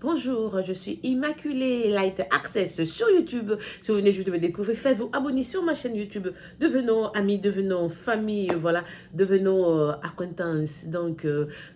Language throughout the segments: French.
Bonjour, je suis Immaculée Light Access sur YouTube. Si vous venez juste de me découvrir, faites-vous abonner sur ma chaîne YouTube. Devenons amis, devenons famille, voilà, devenons acquaintances. Donc,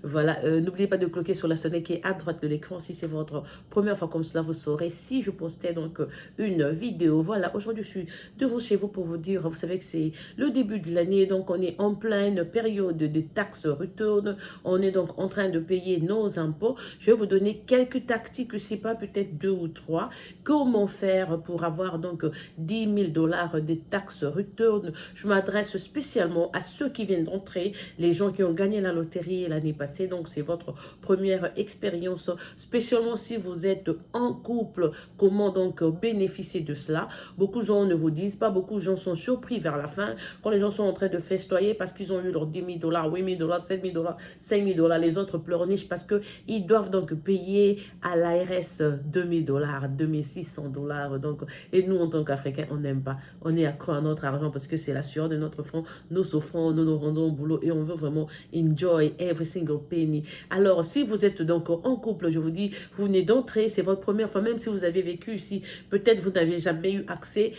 voilà, n'oubliez pas de cliquer sur la sonnette qui est à droite de l'écran. Si c'est votre première fois comme cela, vous saurez si je postais donc une vidéo. Voilà, aujourd'hui, je suis devant chez vous pour vous dire, vous savez que c'est le début de l'année, donc on est en pleine période de taxes return. On est donc en train de payer nos impôts. Je vais vous donner quelques tactiques, je ne sais pas, peut-être 2 ou 3. Comment faire pour avoir donc 10 000 dollars de taxes return. Je m'adresse spécialement à ceux qui viennent d'entrer, les gens qui ont gagné la loterie l'année passée. Donc, c'est votre première expérience, spécialement si vous êtes en couple. Comment donc bénéficier de cela? Beaucoup de gens ne vous disent pas, beaucoup de gens sont surpris vers la fin quand les gens sont en train de festoyer parce qu'ils ont eu leurs 10 000 dollars, 8 000 dollars, 7 000 dollars, 5 000 dollars. Les autres pleurnichent parce qu'ils doivent donc payer à l'ARS 2 000 dollars, 2 600 dollars. Donc, et nous, en tant qu'Africains, on n'aime pas. On est accro à notre argent parce que c'est la sueur de notre front. Nous souffrons, nous nous rendons au boulot et on veut vraiment enjoy every single penny. Alors, si vous êtes donc en couple, je vous dis, vous venez d'entrer, c'est votre première fois, même si vous avez vécu ici, peut-être vous n'avez jamais eu accès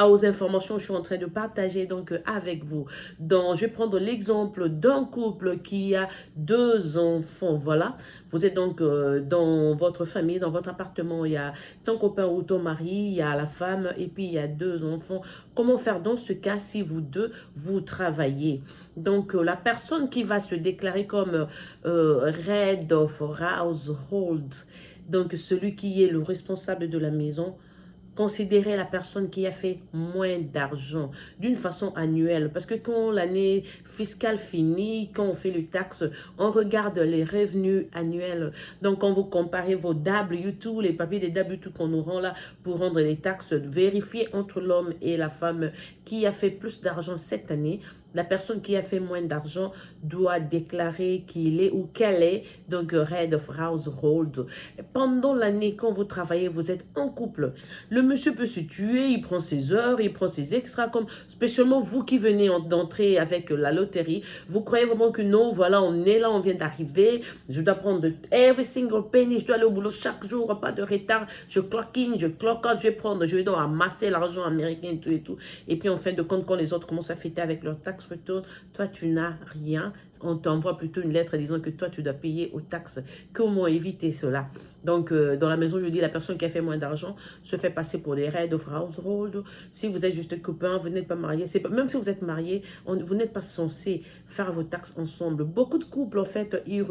aux informations que je suis en train de partager donc avec vous. Donc, je vais prendre l'exemple d'un couple qui a 2 enfants. Voilà, vous êtes donc dans votre famille, dans votre appartement, il y a ton copain ou ton mari, il y a la femme et puis il y a 2 enfants. Comment faire dans ce cas si vous deux, vous travaillez? Donc, la personne qui va se déclarer comme Head of Household, donc celui qui est le responsable de la maison, considérer la personne qui a fait moins d'argent d'une façon annuelle. Parce que quand l'année fiscale finit, quand on fait le taxe, on regarde les revenus annuels. Donc, quand vous comparez vos W2, les papiers des W2 qu'on nous rend là pour rendre les taxes, vérifiez entre l'homme et la femme qui a fait plus d'argent cette année. La personne qui a fait moins d'argent doit déclarer qu'il est ou qu'elle est donc Head of Household. Pendant l'année, quand vous travaillez, vous êtes en couple. Le monsieur peut se tuer, il prend ses heures, il prend ses extras, comme spécialement vous qui venez d'entrer avec la loterie. Vous croyez vraiment que non, voilà, on est là, on vient d'arriver, je dois prendre every single penny, je dois aller au boulot chaque jour, pas de retard, je clock in, je clock out, je vais donc amasser l'argent américain et tout et tout. Et puis en fin de compte, quand les autres commencent à fêter avec leurs taxes return, toi tu n'as rien. On t'envoie plutôt une lettre disant que toi tu dois payer aux taxes. Comment éviter cela? Donc, dans la maison, je dis, la personne qui a fait moins d'argent se fait passer pour des Head of Household. Si vous êtes juste copain, vous n'êtes pas marié, même si vous êtes marié, vous n'êtes pas censé faire vos taxes ensemble. Beaucoup de couples, en fait, ils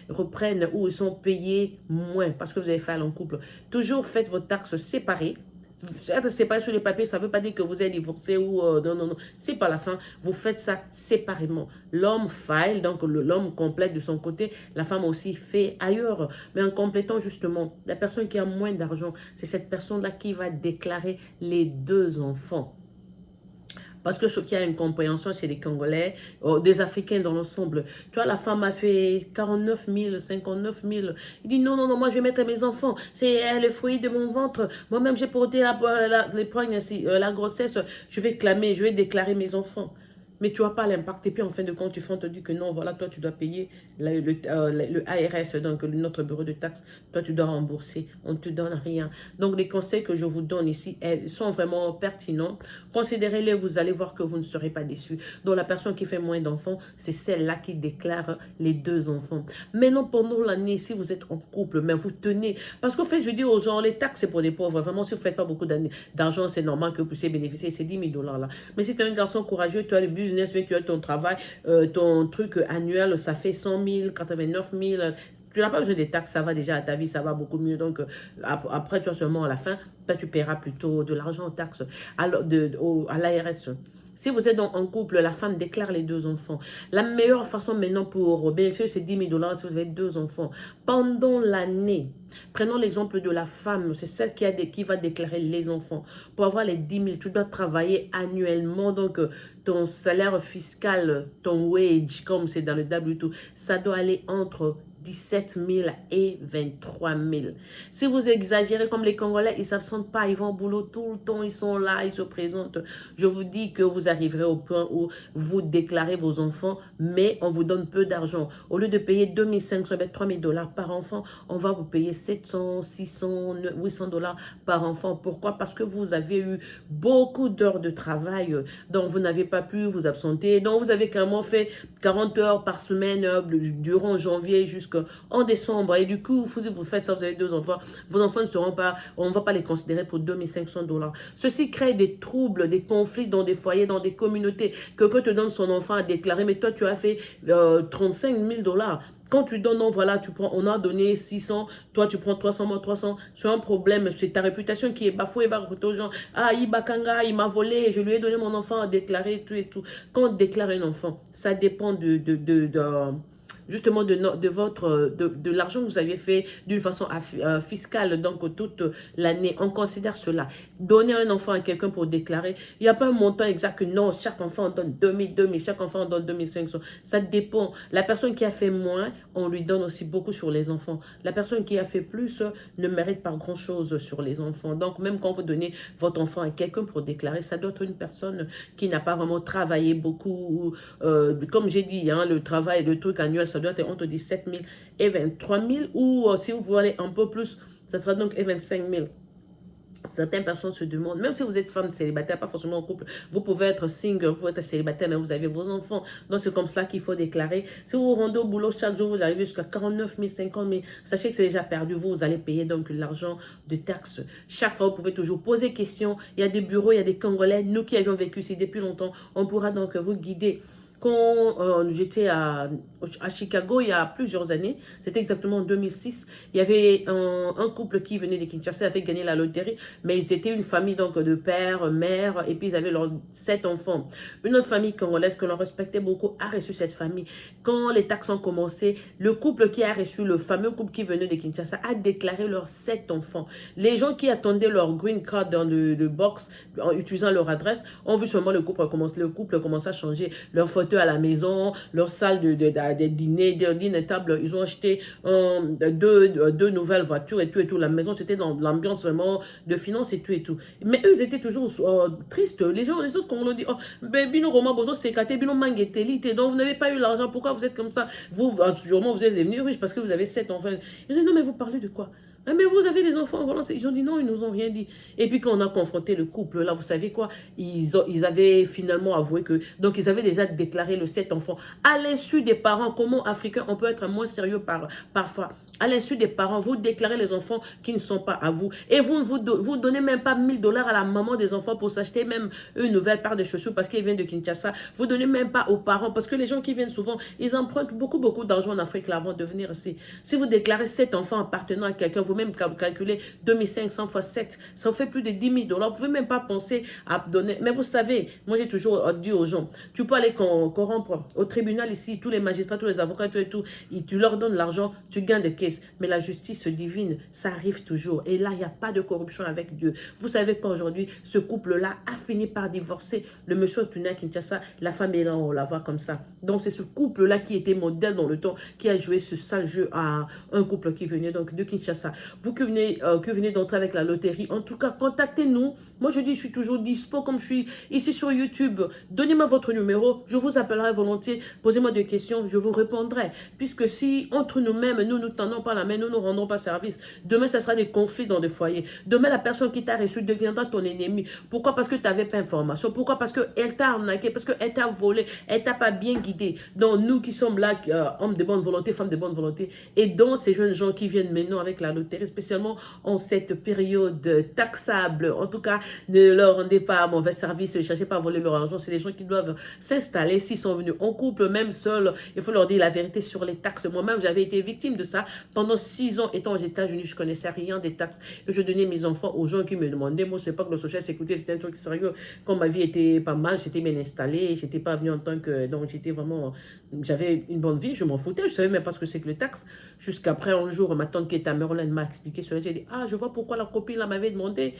reprennent ou ils sont payés moins parce que vous avez fait en couple. Toujours faites vos taxes séparées. Être séparé sur les papiers, ça ne veut pas dire que vous êtes divorcé ou non, non, non. C'est pas la fin. Vous faites ça séparément. L'homme file, donc l'homme complète de son côté. La femme aussi fait ailleurs. Mais en complétant justement, la personne qui a moins d'argent, c'est cette personne-là qui va déclarer les 2 enfants. Parce que je trouve qu'il y a une compréhension chez les Congolais, des Africains dans l'ensemble. Tu vois, la femme a fait 49 000, 59 000. Il dit non, non, non, moi je vais mettre mes enfants. C'est le fruit de mon ventre. Moi-même, j'ai porté la grossesse. Je vais clamer, je vais déclarer mes enfants. Mais tu n'as pas l'impact. Et puis, en fin de compte, on te dit que non, voilà, toi, tu dois payer le ARS, donc notre bureau de taxes. Toi, tu dois rembourser. On ne te donne rien. Donc, les conseils que je vous donne ici, elles sont vraiment pertinents. Considérez-les, vous allez voir que vous ne serez pas déçus. Donc, la personne qui fait moins d'enfants, c'est celle-là qui déclare les 2 enfants. Maintenant, pendant l'année, si vous êtes en couple, mais vous tenez. Parce qu'en fait, je dis aux gens, les taxes, c'est pour des pauvres. Vraiment, si vous ne faites pas beaucoup d'argent, c'est normal que vous puissiez bénéficier de ces 10 000 dollars là. Mais si tu es un garçon courageux, tu as le business, mais tu as ton travail, ton truc annuel, ça fait 100 000, 89 000. Tu n'as pas besoin des taxes, ça va déjà à ta vie, ça va beaucoup mieux. Donc, après, tu vois seulement à la fin, toi, tu paieras plutôt de l'argent en taxes à l'ARS. Si vous êtes en couple, la femme déclare les 2 enfants. La meilleure façon maintenant pour bénéficier, c'est 10 000 dollars si vous avez 2 enfants. Pendant l'année, prenons l'exemple de la femme, c'est celle qui va déclarer les enfants. Pour avoir les 10 000, tu dois travailler annuellement. Donc, ton salaire fiscal, ton wage, comme c'est dans le W2, ça doit aller entre 17 000 et 23 000. Si vous exagérez comme les Congolais, ils ne s'absentent pas, ils vont au boulot tout le temps, ils sont là, ils se présentent. Je vous dis que vous arriverez au point où vous déclarez vos enfants, mais on vous donne peu d'argent. Au lieu de payer 2 500, 3 000 dollars par enfant, on va vous payer 700, 600, 800 dollars par enfant. Pourquoi? Parce que vous avez eu beaucoup d'heures de travail, donc vous n'avez pas pu vous absenter, donc vous avez carrément fait 40 heures par semaine durant janvier jusqu'en décembre. Et du coup, si vous faites ça, vous avez 2 enfants, vos enfants ne seront pas, on ne va pas les considérer pour 2 500 dollars. Ceci crée des troubles, des conflits dans des foyers, dans des communautés. Quelqu'un te donne son enfant à déclarer, mais toi, tu as fait 35 000 dollars. Quand tu donnes, non, voilà, tu prends, on a donné 600, toi tu prends 300, moi 300, c'est un problème, c'est ta réputation qui est bafouée, va retourner aux gens, ah, Ibakanga, il m'a volé, je lui ai donné mon enfant à déclarer, tout et tout. Quand on déclare un enfant, ça dépend justement de l'argent que vous aviez fait d'une façon fiscale, donc toute l'année. On considère cela. Donner un enfant à quelqu'un pour déclarer, il n'y a pas un montant exact que non, chaque enfant on donne 2000, 2000, chaque enfant on donne 2500. Ça dépend. La personne qui a fait moins, on lui donne aussi beaucoup sur les enfants. La personne qui a fait plus ne mérite pas grand-chose sur les enfants. Donc, même quand vous donnez votre enfant à quelqu'un pour déclarer, ça doit être une personne qui n'a pas vraiment travaillé beaucoup. Comme j'ai dit, hein, le travail, le truc annuel, ça doit être entre 17 000 et 23 000. Ou si vous pouvez aller un peu plus, ça sera donc 25 000. Certaines personnes se demandent, même si vous êtes femme célibataire, pas forcément en couple, vous pouvez être single, vous pouvez être célibataire, mais vous avez vos enfants. Donc, c'est comme ça qu'il faut déclarer. Si vous vous rendez au boulot chaque jour, vous arrivez jusqu'à 49 000, 50 000, sachez que c'est déjà perdu. Vous allez payer donc l'argent de taxes. Chaque fois, vous pouvez toujours poser des questions. Il y a des bureaux, il y a des Congolais. Nous qui avions vécu ici depuis longtemps, on pourra donc vous guider. Quand j'étais à Chicago il y a plusieurs années, c'était exactement en 2006, il y avait un couple qui venait de Kinshasa, avait gagné la loterie, mais ils étaient une famille donc de père, mère, et puis ils avaient leurs 7 enfants. Une autre famille congolaise que l'on respectait beaucoup a reçu cette famille. Quand les taxes ont commencé, le couple qui a reçu, le fameux couple qui venait de Kinshasa, a déclaré leurs 7 enfants. Les gens qui attendaient leur green card dans le box, en utilisant leur adresse, ont vu seulement le couple commencer à changer leur photo à la maison, leur salle de dîner, de dîner table. Ils ont acheté deux nouvelles voitures et tout. La maison, c'était dans l'ambiance vraiment de finance et tout et tout. Mais eux, ils étaient toujours tristes. Les autres, comme on le dit, oh, bino Roma Bozo Sekate, bino Mangetelite, donc vous n'avez pas eu l'argent. Pourquoi vous êtes comme ça? Sûrement, vous êtes devenus riches parce que vous avez 7 enfants. Ils disent, non, mais vous parlez de quoi? Ah, mais vous avez des enfants, voilà. Ils ont dit non, ils nous ont rien dit. Et puis quand on a confronté le couple, là, vous savez quoi? Ils avaient finalement avoué que, donc ils avaient déjà déclaré le 7 enfants. À l'insu des parents, comment africains, on peut être moins sérieux parfois. À l'insu des parents, vous déclarez les enfants qui ne sont pas à vous. Et vous donnez même pas 1000 dollars à la maman des enfants pour s'acheter même une nouvelle paire de chaussures parce qu'ils viennent de Kinshasa. Vous donnez même pas aux parents parce que les gens qui viennent souvent, ils empruntent beaucoup d'argent en Afrique là avant de venir ici. Si vous déclarez 7 enfants appartenant à quelqu'un, vous-même calculez 2500 fois 7, ça vous fait plus de 10 000 dollars. Vous ne pouvez même pas penser à donner. Mais vous savez, moi j'ai toujours dit aux gens, tu peux aller corrompre au tribunal ici, tous les magistrats, tous les avocats, tout et tout, tu leur donnes l'argent, tu gagnes des caisses. Mais la justice divine, ça arrive toujours. Et là, il n'y a pas de corruption avec Dieu. Vous savez pas aujourd'hui, ce couple-là a fini par divorcer. Le monsieur est à Kinshasa, la femme est là, on la voit comme ça. Donc c'est ce couple-là qui était modèle dans le temps, qui a joué ce sale jeu à un couple qui venait donc de Kinshasa. Vous que venez d'entrer avec la loterie, en tout cas, contactez-nous. Moi, je dis, je suis toujours dispo comme je suis ici sur YouTube. Donnez-moi votre numéro, je vous appellerai volontiers. Posez-moi des questions, je vous répondrai. Puisque si, entre nous-mêmes, nous ne tendons pas la main, nous ne rendons pas service, demain, ça sera des conflits dans des foyers. Demain, la personne qui t'a reçu deviendra ton ennemi. Pourquoi? Parce que tu n'avais pas information. Pourquoi? Parce qu'elle t'a arnaqué, parce qu'elle t'a volé, elle t'a pas bien guidé. Donc, nous qui sommes là, hommes de bonne volonté, femmes de bonne volonté, et donc ces jeunes gens qui viennent maintenant avec la loterie, spécialement en cette période taxable. En tout cas, ne leur rendez pas mauvais service, ne cherchez pas à voler leur argent. C'est des gens qui doivent s'installer. S'ils sont venus en couple, même seuls, il faut leur dire la vérité sur les taxes. Moi-même, j'avais été victime de ça. Pendant 6 ans, étant aux États-Unis, je ne connaissais rien des taxes. Et je donnais mes enfants aux gens qui me demandaient. Moi, c'est pas que le social sécurité, c'était un truc sérieux. Quand ma vie était pas mal, j'étais bien installée. Je n'étais pas venue en tant que... Donc, j'étais vraiment... J'avais une bonne vie, je m'en foutais. Je ne savais même pas ce que c'est que le taxe. Jusqu'après, un jour, ma tante qui était à Maryland m'a expliqué cela. J'ai dit, ah, je vois pourquoi la copine là m'avait demandé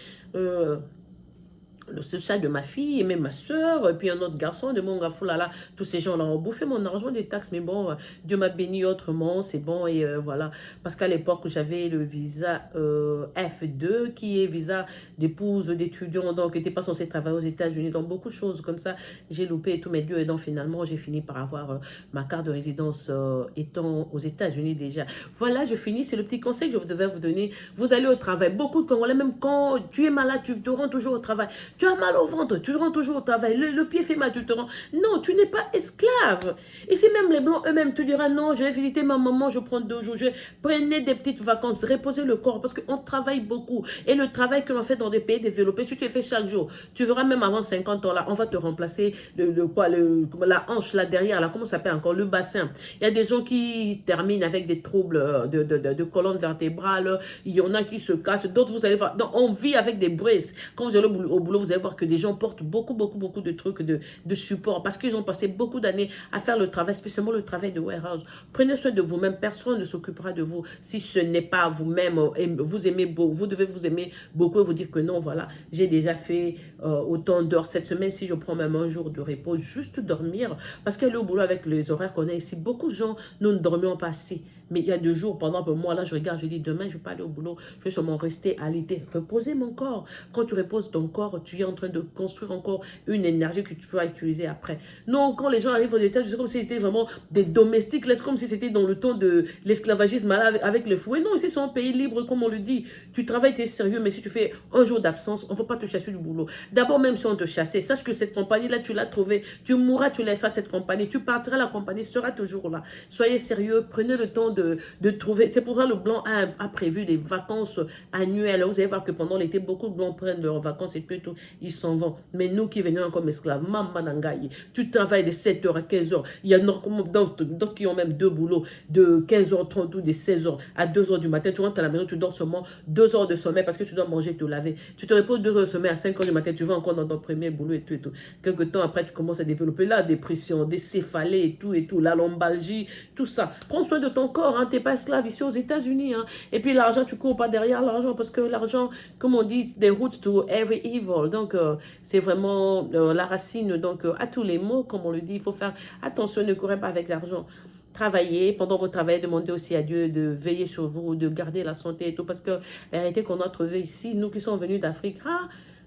le social de ma fille et même ma soeur, et puis un autre garçon de mon gafou là, tous ces gens-là ont bouffé mon argent des taxes, mais bon, Dieu m'a béni autrement, c'est bon, et voilà, parce qu'à l'époque, j'avais le visa F2, qui est visa d'épouse d'étudiant, donc qui n'était pas censé travailler aux États-Unis, donc beaucoup de choses comme ça, j'ai loupé tous mes dieux, et donc finalement, j'ai fini par avoir ma carte de résidence étant aux États-Unis déjà. Voilà, je finis, c'est le petit conseil que je devais vous donner. Vous allez au travail, beaucoup de Congolais, même quand tu es malade, tu te rends toujours au travail. Tu as mal au ventre, tu rentres toujours au travail, le pied fait mal, tu te rends. Non, tu n'es pas esclave. Ici même les Blancs eux-mêmes te diront non, je vais visiter ma maman, je prends 2 jours, prenez des petites vacances, reposez le corps parce qu'on travaille beaucoup. Et le travail que l'on fait dans des pays développés, tu te le fais chaque jour. Tu verras même avant 50 ans là, on va te remplacer la hanche là derrière, là, comment ça s'appelle encore, le bassin. Il y a des gens qui terminent avec des troubles de colonne vertébrale, il y en a qui se cassent, d'autres vous allez voir, donc, on vit avec des brises. Quand vous allez au boulot, vous allez voir que des gens portent beaucoup de trucs de support parce qu'ils ont passé beaucoup d'années à faire le travail, spécialement le travail de warehouse. Prenez soin de vous-même, personne ne s'occupera de vous si ce n'est pas vous-même. Vous aimez beaucoup, vous devez vous aimer beaucoup et vous dire que non, voilà, j'ai déjà fait autant d'heures cette semaine. Si je prends même un jour de repos, juste dormir, parce qu'aller au boulot avec les horaires qu'on a ici, beaucoup de gens, nous ne dormions pas assez. Mais il y a 2 jours, pendant un peu moi, là, je regarde, je dis, demain, je ne vais pas aller au boulot. Je vais seulement rester à l'été. Reposer mon corps. Quand tu reposes ton corps, tu es en train de construire encore une énergie que tu vas utiliser après. Non, quand les gens arrivent aux États, c'est comme si c'était vraiment des domestiques. C'est comme si c'était dans le temps de l'esclavagisme avec le fouet. Non, ici, c'est un pays libre, comme on le dit. Tu travailles, tu es sérieux, mais si tu fais un jour d'absence, on ne va pas te chasser du boulot. D'abord, même si on te chassait, sache que cette compagnie-là, tu l'as trouvée. Tu mourras, tu laisseras cette compagnie. Tu partiras, la compagnie sera toujours là. Soyez sérieux, prenez le temps de trouver. C'est pour ça que le Blanc a prévu des vacances annuelles. Vous allez voir que pendant l'été, beaucoup de Blancs prennent leurs vacances et tout, ils s'en vont. Mais nous qui venons comme esclaves, maman nangaï, tu travailles de 7h à 15h. Il y a d'autres qui ont même 2 boulots de 15h30 ou de 16h à 2h du matin. Tu rentres à la maison, tu dors seulement 2 heures de sommeil parce que tu dois manger, te laver. Tu te reposes 2 heures de sommeil à 5h du matin, tu vas encore dans ton premier boulot et tout. Quelque temps après, tu commences à développer la dépression, des céphalées et tout, la lombalgie, tout ça. Prends soin de ton corps, hein, t'es pas esclave ici aux États-Unis. Hein. Et puis l'argent, tu cours pas derrière l'argent parce que l'argent, comme on dit, the root to every evil. Donc, c'est vraiment la racine donc à tous les maux, comme on le dit. Il faut faire attention, ne courez pas avec l'argent. Travaillez, pendant votre travail, demandez aussi à Dieu de veiller sur vous, de garder la santé et tout. Parce que la réalité qu'on a trouvée ici, nous qui sommes venus d'Afrique,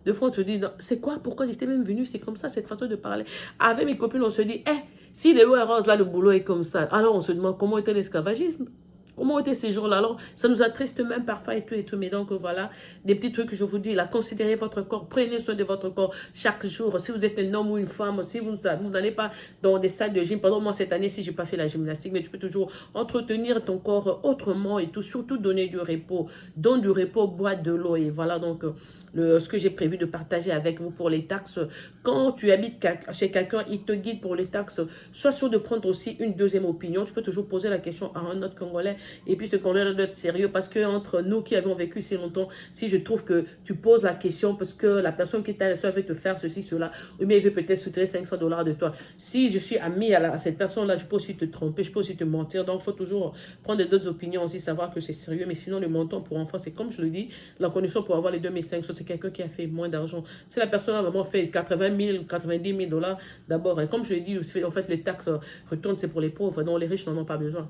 de fois on te dit, c'est quoi, pourquoi j'étais même venu, c'est comme ça, cette façon de parler. Avec mes copines, on se dit, si les roses là, le boulot est comme ça, alors on se demande comment était l'esclavagisme. Comment étaient ces jours-là? Alors, ça nous attriste même parfois et tout. Mais donc, voilà, des petits trucs que je vous dis, là, considérez votre corps, prenez soin de votre corps chaque jour. Si vous êtes un homme ou une femme, si vous n'allez pas dans des salles de gym, pendant moi, cette année, si je n'ai pas fait la gymnastique, mais tu peux toujours entretenir ton corps autrement et tout, surtout donner du repos. Donne du repos, bois de l'eau. Et voilà, donc, ce que j'ai prévu de partager avec vous pour les taxes. Quand tu habites chez quelqu'un, il te guide pour les taxes. Sois sûr de prendre aussi une deuxième opinion. Tu peux toujours poser la question à un autre Congolais. Et puis, ce qu'on doit être sérieux, parce que entre nous qui avons vécu si longtemps, si je trouve que tu poses la question parce que la personne qui t'a reçu veut te faire ceci, cela, ou bien il veut peut-être soutirer $500 de toi. Si je suis ami à cette personne-là, je peux aussi te tromper, je peux aussi te mentir. Donc, il faut toujours prendre d'autres opinions aussi, savoir que c'est sérieux. Mais sinon, le montant pour enfants, c'est comme je le dis, la condition pour avoir les 2500, c'est quelqu'un qui a fait moins d'argent. Si la personne a vraiment fait 80 000, 90 000 dollars, d'abord, et comme je l'ai dit, en fait, les taxes retournent, c'est pour les pauvres, donc les riches n'en ont pas besoin.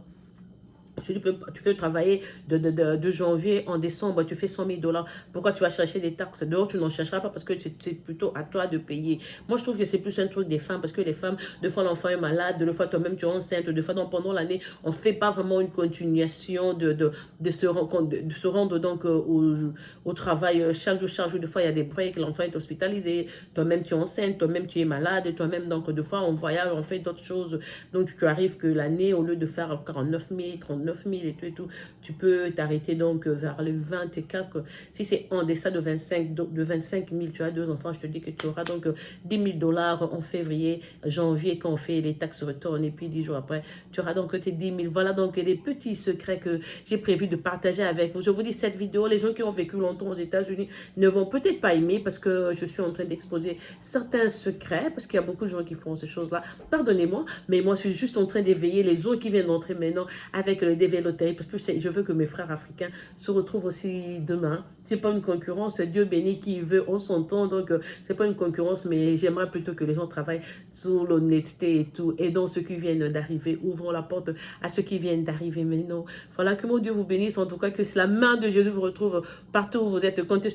Tu peux travailler de janvier en décembre, tu fais 100 000 dollars. Pourquoi tu vas chercher des taxes? Dehors, tu n'en chercheras pas parce que c'est plutôt à toi de payer. Moi, je trouve que c'est plus un truc des femmes parce que les femmes, deux fois l'enfant est malade, deux fois toi-même tu es enceinte, deux fois donc, pendant l'année, on ne fait pas vraiment une continuation de se rendre donc au travail chaque jour. Des fois, il y a des breaks, l'enfant est hospitalisé, toi-même tu es enceinte, toi-même tu es malade, toi-même, donc deux fois on voyage, on fait d'autres choses. Donc, tu arrives que l'année, au lieu de faire 49 000, 39 000 et tout, tu peux t'arrêter donc vers les 24. Si c'est en deçà de 25 000, tu as 2 enfants, je te dis que tu auras donc 10 000 dollars en février, janvier, quand on fait les taxes retournent, et puis 10 jours après, tu auras donc tes 10 000. Voilà donc les petits secrets que j'ai prévu de partager avec vous. Je vous dis, cette vidéo, les gens qui ont vécu longtemps aux États-Unis ne vont peut-être pas aimer parce que je suis en train d'exposer certains secrets, parce qu'il y a beaucoup de gens qui font ces choses-là. Pardonnez-moi, mais moi, je suis juste en train d'éveiller les gens qui viennent d'entrer maintenant avec le des véloteries, parce que je veux que mes frères africains se retrouvent aussi demain. C'est pas une concurrence, Dieu bénit qui veut, on s'entend, donc c'est pas une concurrence, mais j'aimerais plutôt que les gens travaillent sur l'honnêteté et tout. Et donc ceux qui viennent d'arriver, ouvrons la porte à ceux qui viennent d'arriver maintenant. Voilà, que mon Dieu vous bénisse, en tout cas que la main de Jésus vous retrouve partout où vous êtes, comptez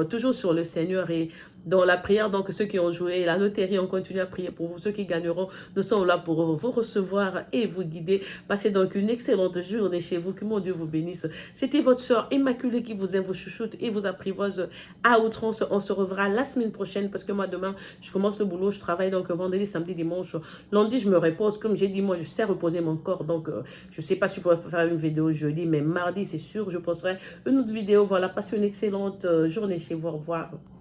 toujours sur le Seigneur et dans la prière. Donc ceux qui ont joué la loterie, on continue à prier pour vous. Ceux qui gagneront, nous sommes là pour vous recevoir et vous guider. Passez donc une excellente journée chez vous, que mon Dieu vous bénisse. C'était votre soeur Immaculée qui vous aime, vous chouchoute et vous apprivoise à outrance. On se reverra la semaine prochaine parce que moi demain, je commence le boulot, je travaille donc vendredi, samedi, dimanche. Lundi, je me repose. Comme j'ai dit, moi je sais reposer mon corps. Donc je ne sais pas si je pourrais faire une vidéo jeudi, mais mardi, c'est sûr, je posterai une autre vidéo. Voilà, passez une excellente journée chez vous. Au revoir.